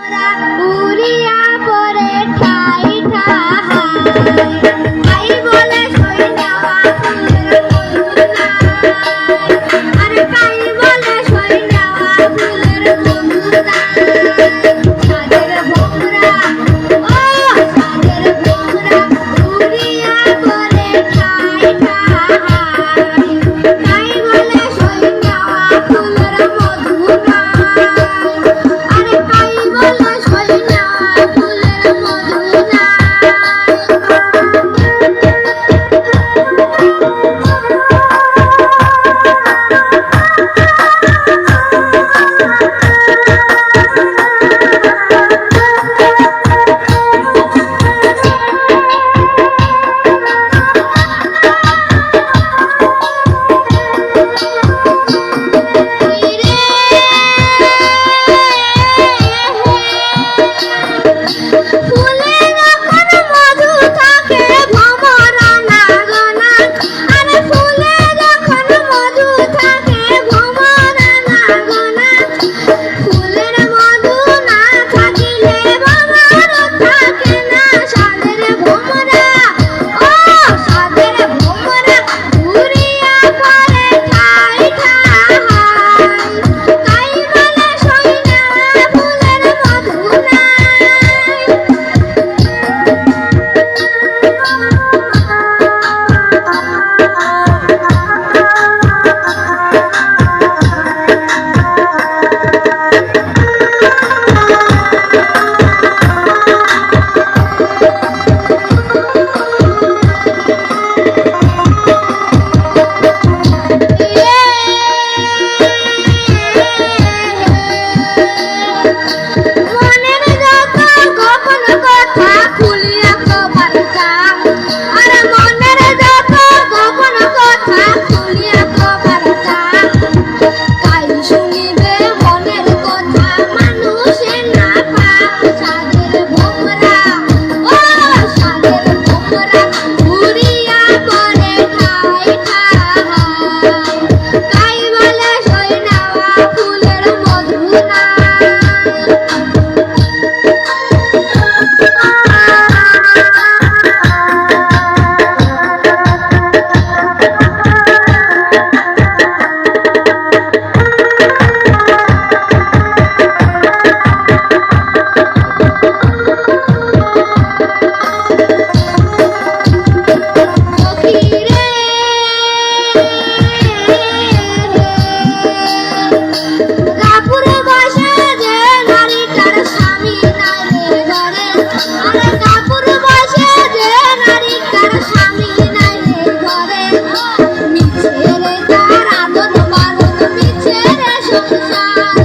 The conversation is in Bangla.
উড়িয়া পরে ঠাই ঠাই তাই বলে সই নেওয়া ফুলের মধুনাই আরে তাই বলে সই নেওয়া ফুলের মধুনাই সাজের ভোমরা ও সাজের ভোমরা উড়িয়া পরে ঠাই ঠাই তাই বলে সই নেওয়া ফুলের মধুনাই আরে তাই বলে সই নেওয়া ফুলের মধুনাই ফুলে যখন মধু থাকে ভ্রমরা না গোনা আরে ফুলে যখন মধু থাকে ভ্রমরা না গোনা ফুলের মধু না থাকিলে ভ্রমর থাকে না সাদের ভ্রমরা ও সাদের ভ্রমরা ঘুরিয়া করে ঠাই ঠাই তাই বলে সই নেওয়া ফুলের মধুনাই মনের যত গোপন কথা খুলিয়া কবার চাও আরে মনের যত গোপন কথা খুলিয়া কবার চাও কাই শুনিবে মনের কথা মানুষে না পাও সাদের ভোমরা ও সাদের ভোমরা ঘুরিয়া পরে ঠাই ঠাই তাই বলে সই নেওয়া ফুলের মধুনাই সখীরে কাপুরে বসে যে নারীটার স্বামী নাই রে ঘরে আরে কাপুরে বসে যে নারীটার স্বামী নাই রে ঘরে মিছে রে তার আদর বারণ মিছে রে সংসার